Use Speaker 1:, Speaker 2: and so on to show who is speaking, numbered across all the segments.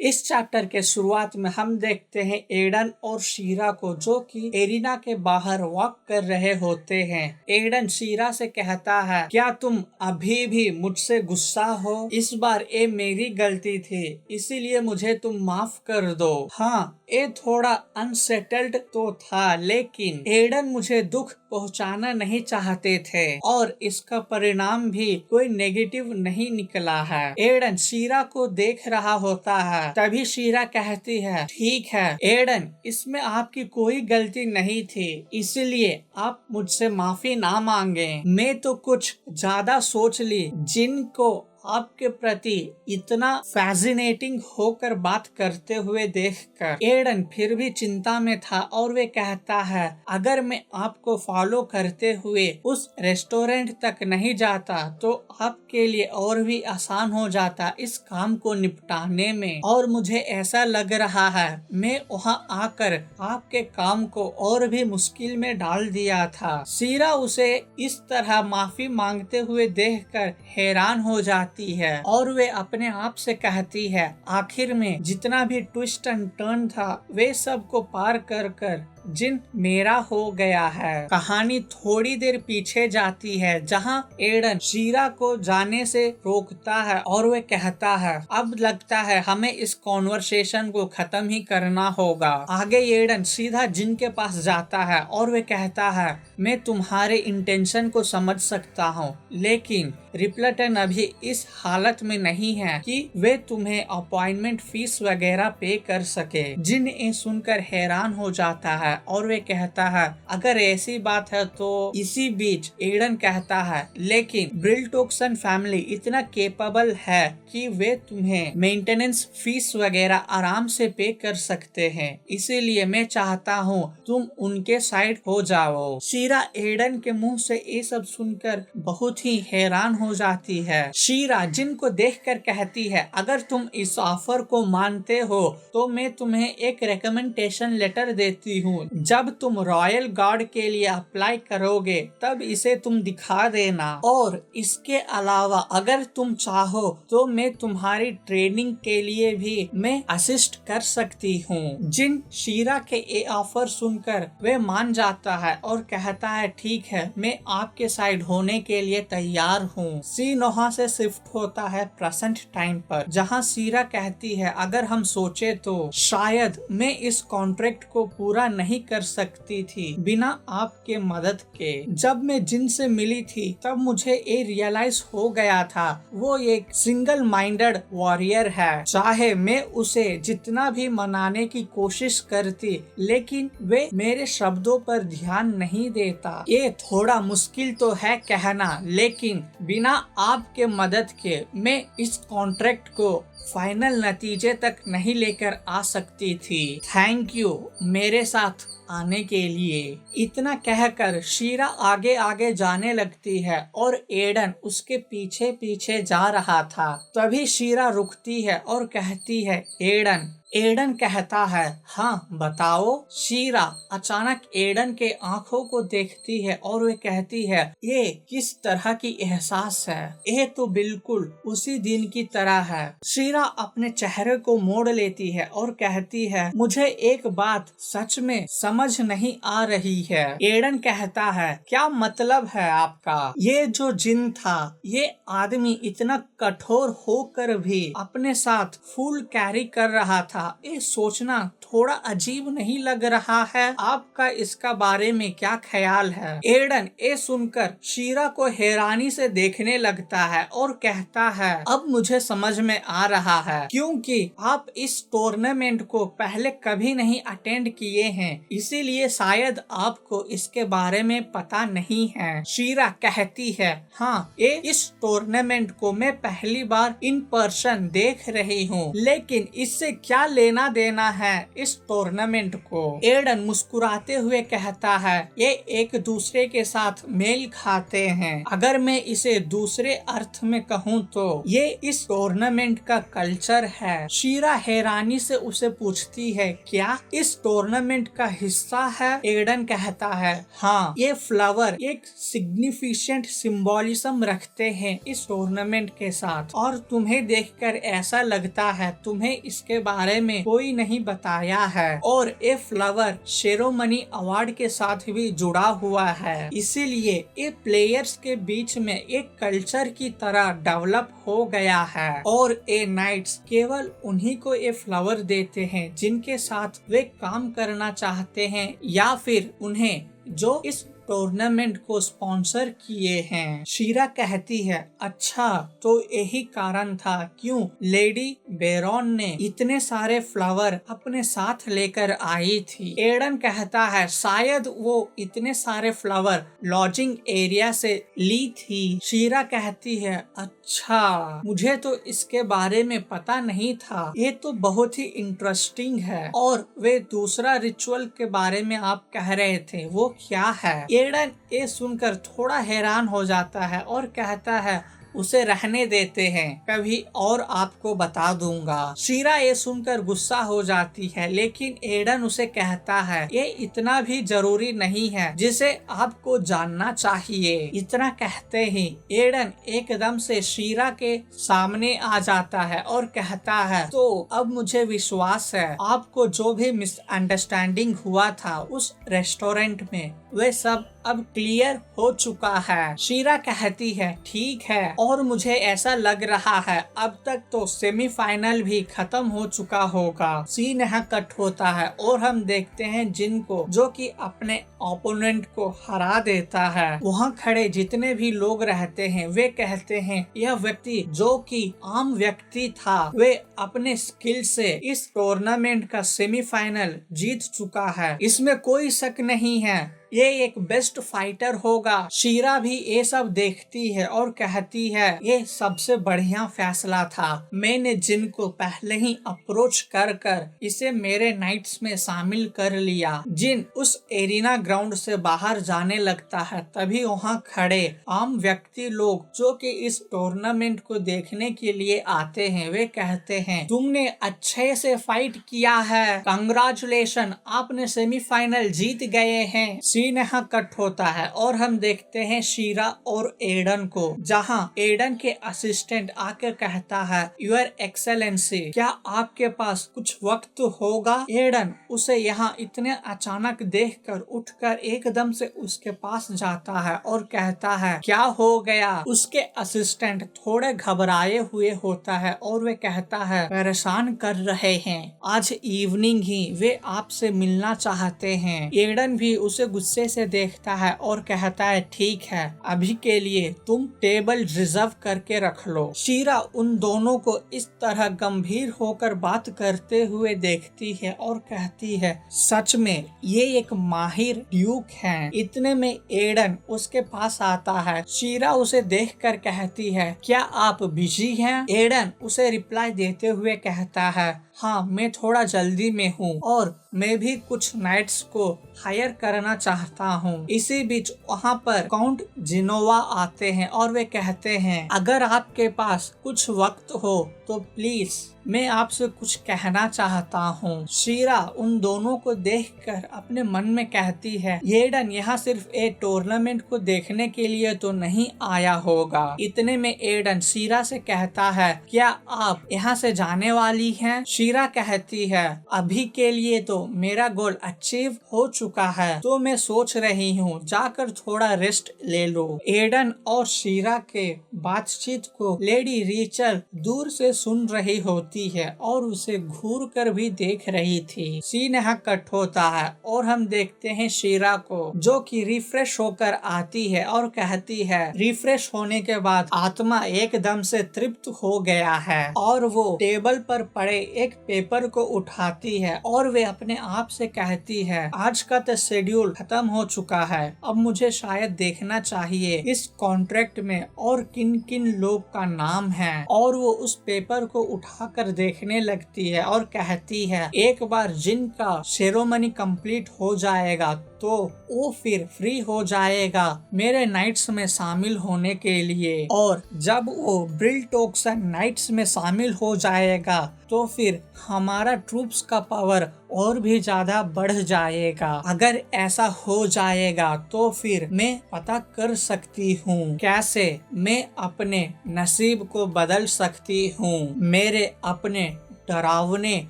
Speaker 1: इस चैप्टर के शुरुआत में हम देखते हैं एडन और शीरा को, जो कि एरिना के बाहर वॉक कर रहे होते हैं। एडन शीरा से कहता है, क्या तुम अभी भी मुझसे गुस्सा हो? इस बार ये मेरी गलती थी, इसीलिए मुझे तुम माफ कर दो। हाँ, ये थोड़ा अनसेटल्ड तो था, लेकिन एडन मुझे दुख पहुंचाना नहीं चाहते थे और इसका परिणाम भी कोई नेगेटिव नहीं निकला है। एडन शीरा को देख रहा होता है, तभी शीरा कहती है, ठीक है एडन, इसमें आपकी कोई गलती नहीं थी, इसलिए आप मुझसे माफी ना मांगे। मैं तो कुछ ज्यादा सोच ली, जिनको आपके प्रति इतना फैसिनेटिंग होकर बात करते हुए देखकर एडन फिर भी चिंता में था और वे कहता है, अगर मैं आपको फॉलो करते हुए उस रेस्टोरेंट तक नहीं जाता तो आपके लिए और भी आसान हो जाता इस काम को निपटाने में, और मुझे ऐसा लग रहा है मैं वहां आकर आपके काम को और भी मुश्किल में डाल दिया था। शीरा उसे इस तरह माफी मांगते हुए देखकर हैरान हो जाती है और वे अपने आप से कहती है, आखिर में जितना भी ट्विस्ट एंड टर्न था वे सब को पार कर कर जिन मेरा हो गया है। कहानी थोड़ी देर पीछे जाती है, जहां एडन शीरा को जाने से रोकता है और वे कहता है, अब लगता है हमें इस कॉन्वर्सेशन को खत्म ही करना होगा। आगे एडन सीधा जिन के पास जाता है और वे कहता है, मैं तुम्हारे इंटेंशन को समझ सकता हूँ, लेकिन रिपल्टन अभी इस हालत में नहीं है कि वे तुम्हें अपॉइंटमेंट फीस वगैरह पे कर सके। जिन ये सुनकर हैरान हो जाता है और वे कहता है, अगर ऐसी बात है तो इसी बीच एडन कहता है, लेकिन ब्रिलटोक्सन फैमिली इतना केपेबल है कि वे तुम्हें मेंटेनेंस फीस वगैरह आराम से पे कर सकते हैं, इसीलिए मैं चाहता हूँ तुम उनके साइड हो जाओ। शीरा एडन के मुंह से ये सब सुनकर बहुत ही हैरान हो जाती है। शीरा जिन को देखकर कहती है, अगर तुम इस ऑफर को मानते हो तो मैं तुम्हें एक रिकमेंडेशन लेटर देती हूँ, जब तुम रॉयल गार्ड के लिए अप्लाई करोगे तब इसे तुम दिखा देना, और इसके अलावा अगर तुम चाहो तो मैं तुम्हारी ट्रेनिंग के लिए भी मैं असिस्ट कर सकती हूँ। जिन शीरा के ये ऑफर सुनकर वे मान जाता है और कहता है, ठीक है मैं आपके साइड होने के लिए तैयार हूँ। सीन वहाँ से शिफ्ट होता है प्रेजेंट टाइम पर, जहाँ शीरा कहती है, अगर हम सोचे तो शायद मैं इस कॉन्ट्रैक्ट को पूरा नहीं कर सकती थी बिना आपके मदद के। जब मैं जिन से मिली थी तब मुझे ये रियलाइज हो गया था, वो एक सिंगल माइंडेड वॉरियर है। चाहे मैं उसे जितना भी मनाने की कोशिश करती, लेकिन वे मेरे शब्दों पर ध्यान नहीं देता। ये थोड़ा मुश्किल तो है कहना, लेकिन बिना आपके मदद के मैं इस कॉन्ट्रैक्ट को फाइनल नतीजे तक नहीं लेकर आ सकती थी। थैंक यू मेरे साथ आने के लिए। इतना कहकर शीरा आगे आगे जाने लगती है और एडन उसके पीछे पीछे जा रहा था। तभी शीरा रुकती है और कहती है, एडन। एडन कहता है, हाँ बताओ। शीरा अचानक एडन के आंखों को देखती है और वे कहती है, ये किस तरह की एहसास है? ये तो बिल्कुल उसी दिन की तरह है। शीरा अपने चेहरे को मोड़ लेती है और कहती है, मुझे एक बात सच में समझ नहीं आ रही है। एडन कहता है, क्या मतलब है आपका? ये जो जिन था, ये आदमी इतना कठोर होकर भी अपने साथ फूल कैरी कर रहा था, ये सोचना थोड़ा अजीब नहीं लग रहा है? आपका इसका बारे में क्या ख्याल है? एडन ये सुनकर शीरा को हैरानी से देखने लगता है और कहता है, अब मुझे समझ में आ रहा है, क्योंकि आप इस टूर्नामेंट को पहले कभी नहीं अटेंड किए हैं, इसीलिए शायद आपको इसके बारे में पता नहीं है। शीरा कहती है, हाँ ये इस टूर्नामेंट को मैं पहली बार इन पर्सन देख रही हूँ, लेकिन इससे क्या लेना देना है इस टूर्नामेंट को। एडन मुस्कुराते हुए कहता है, ये एक दूसरे के साथ मेल खाते हैं। अगर मैं इसे दूसरे अर्थ में कहूँ तो ये इस टूर्नामेंट का कल्चर है। शीरा हैरानी से उसे पूछती है, क्या इस टूर्नामेंट का हिस्सा है? एडन कहता है, हाँ, ये फ्लावर एक सिग्निफिकेंट सिंबोलिज्म रखते हैं इस टूर्नामेंट के साथ, और तुम्हें देखकर ऐसा लगता है तुम्हें इसके बारे में कोई नहीं बताया है। और ये फ्लावर सेरेमनी अवार्ड के साथ भी जुड़ा हुआ है, इसीलिए ये प्लेयर्स के बीच में एक कल्चर की तरह डेवलप हो गया है। और ये नाइट्स केवल उन्हीं को ये फ्लावर देते हैं जिनके साथ वे काम करना चाहते हैं, या फिर उन्हें जो इस टूर्नामेंट को स्पॉन्सर किए हैं। शीरा कहती है, अच्छा, तो यही कारण था क्यों लेडी बेरॉन ने इतने सारे फ्लावर अपने साथ लेकर आई थी। एडन कहता है, शायद वो इतने सारे फ्लावर लॉजिंग एरिया से ली थी। शीरा कहती है, अच्छा, मुझे तो इसके बारे में पता नहीं था। ये तो बहुत ही इंटरेस्टिंग है। और वे दूसरा रिचुअल के बारे में आप कह रहे थे, वो क्या है? एडन ये सुनकर थोड़ा हैरान हो जाता है और कहता है, उसे रहने देते हैं, कभी और आपको बता दूंगा। शीरा ये सुनकर गुस्सा हो जाती है, लेकिन एडन उसे कहता है, ये इतना भी जरूरी नहीं है जिसे आपको जानना चाहिए। इतना कहते ही एडन एकदम से शीरा के सामने आ जाता है और कहता है, तो अब मुझे विश्वास है आपको जो भी मिसअंडरस्टैंडिंग हुआ था उस रेस्टोरेंट में, वे सब अब क्लियर हो चुका है। शीरा कहती है, ठीक है, और मुझे ऐसा लग रहा है अब तक तो सेमीफाइनल भी खत्म हो चुका होगा। सीन यहाँ कट होता है और हम देखते हैं जिनको, जो कि अपने ओपोनेंट को हरा देता है। वहाँ खड़े जितने भी लोग रहते हैं वे कहते हैं, यह व्यक्ति जो कि आम व्यक्ति था, वे अपने स्किल से इस टूर्नामेंट का सेमीफाइनल जीत चुका है, इसमें कोई शक नहीं है, ये एक बेस्ट फाइटर होगा। शीरा भी ये सब देखती है और कहती है, ये सबसे बढ़िया फैसला था। मैंने जिनको पहले ही अप्रोच कर कर इसे मेरे नाइट्स में शामिल कर लिया। जिन उस एरिना ग्राउंड से बाहर जाने लगता है, तभी वहाँ खड़े आम व्यक्ति लोग जो कि इस टूर्नामेंट को देखने के लिए आते हैं, वे कहते हैं, तुमने अच्छे से फाइट किया है, कंग्रेचुलेशन, आपने सेमीफाइनल जीत गए हैं। सीन यहाँ कट होता है और हम देखते हैं शीरा और एडन को, जहाँ एडन के असिस्टेंट आकर कहता है, यूर एक्सेलेंसी, क्या आपके पास कुछ वक्त होगा? एडन उसे यहाँ इतने अचानक देखकर उठकर एकदम से उसके पास जाता है और कहता है, क्या हो गया? उसके असिस्टेंट थोड़े घबराए हुए होता है और वे कहता है, परेशान कर रहे हैं, आज इवनिंग ही वे आपसे मिलना चाहते हैं। एडन भी उसे गुस्से से देखता है और कहता है, ठीक है, अभी के लिए तुम टेबल रिजर्व करके रख लो। शीरा उन दोनों को इस तरह गंभीर होकर बात करते हुए देखती है और कहती है, सच में ये एक माहिर ड्यूक है। इतने में एडन उसके पास आता है। शीरा उसे देखकर कहती है, क्या आप बिजी हैं? एडन उसे रिप्लाई देते हुए कहता है, हाँ, मैं थोड़ा जल्दी में हूँ और मैं भी कुछ नाइट्स को हायर करना चाहता हूँ। इसी बीच वहाँ पर काउंट जिनोवा आते हैं और वे कहते हैं, अगर आपके पास कुछ वक्त हो तो प्लीज मैं आपसे कुछ कहना चाहता हूँ। शीरा उन दोनों को देखकर अपने मन में कहती है, एडन यहाँ सिर्फ एक टूर्नामेंट को देखने के लिए तो नहीं आया होगा। इतने में एडन शीरा से कहता है, क्या आप यहाँ से जाने वाली हैं? शीरा कहती है, अभी के लिए तो मेरा गोल अचीव हो चुका है, तो मैं सोच रही हूँ जाकर थोड़ा रेस्ट ले लो। एडन और शीरा के बातचीत को लेडी रीचल दूर से सुन रही होती है और उसे घूर कर भी देख रही थी। सीन यहाँ कट होता है और हम देखते हैं शीरा को, जो कि रिफ्रेश होकर आती है और कहती है, रिफ्रेश होने के बाद आत्मा एकदम से तृप्त हो गया है, और वो टेबल पर पड़े एक पेपर को उठाती है और वे अपने आप से कहती है, आज का तो शेड्यूल खत्म खत्म हो चुका है, अब मुझे शायद देखना चाहिए इस कॉन्ट्रैक्ट में और किन किन लोग का नाम है। और वो उस पेपर को उठाकर देखने लगती है और कहती है एक बार जिनका सेरेमनी कंप्लीट हो जाएगा तो वो फिर फ्री हो जाएगा मेरे नाइट्स में शामिल होने के लिए, और जब वो ब्रिलटोक्सन नाइट्स में शामिल हो जाएगा तो फिर हमारा ट्रूप्स का पावर और भी ज्यादा बढ़ जाएगा। अगर ऐसा हो जाएगा तो फिर मैं पता कर सकती हूँ कैसे मैं अपने नसीब को बदल सकती हूँ, मेरे अपने डरावने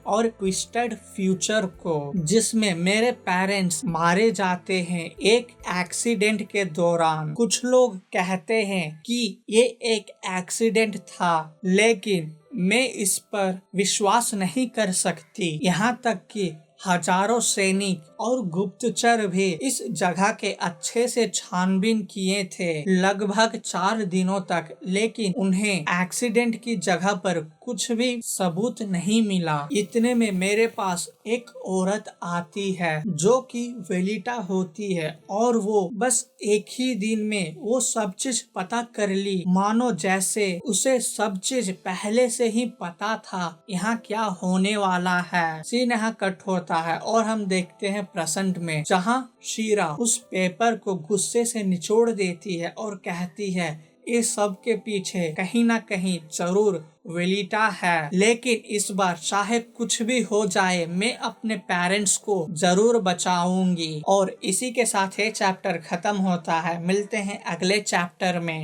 Speaker 1: और ट्विस्टेड फ्यूचर को, जिसमें मेरे पेरेंट्स मारे जाते हैं एक एक्सीडेंट के दौरान। कुछ लोग कहते हैं कि ये एक एक्सीडेंट था, लेकिन मैं इस पर विश्वास नहीं कर सकती। यहाँ तक कि हजारों सैनिक और गुप्तचर भी इस जगह के अच्छे से छानबीन किए थे लगभग 4 दिनों तक, लेकिन उन्हें एक्सीडेंट की जगह पर कुछ भी सबूत नहीं मिला। इतने में मेरे पास एक औरत आती है जो कि वेलिटा होती है, और वो बस एक ही दिन में वो सब चीज पता कर ली, मानो जैसे उसे सब चीज पहले से ही पता था यहाँ क्या होने वाला है। सीन यहाँ कट होता है और हम देखते हैं प्रेजेंट में, जहाँ शीरा उस पेपर को गुस्से से निचोड़ देती है और कहती है इस सब के पीछे कहीं ना कहीं जरूर वेलिटा है, लेकिन इस बार चाहे कुछ भी हो जाए मैं अपने पेरेंट्स को जरूर बचाऊंगी। और इसी के साथ ये चैप्टर खत्म होता है। मिलते हैं अगले चैप्टर में।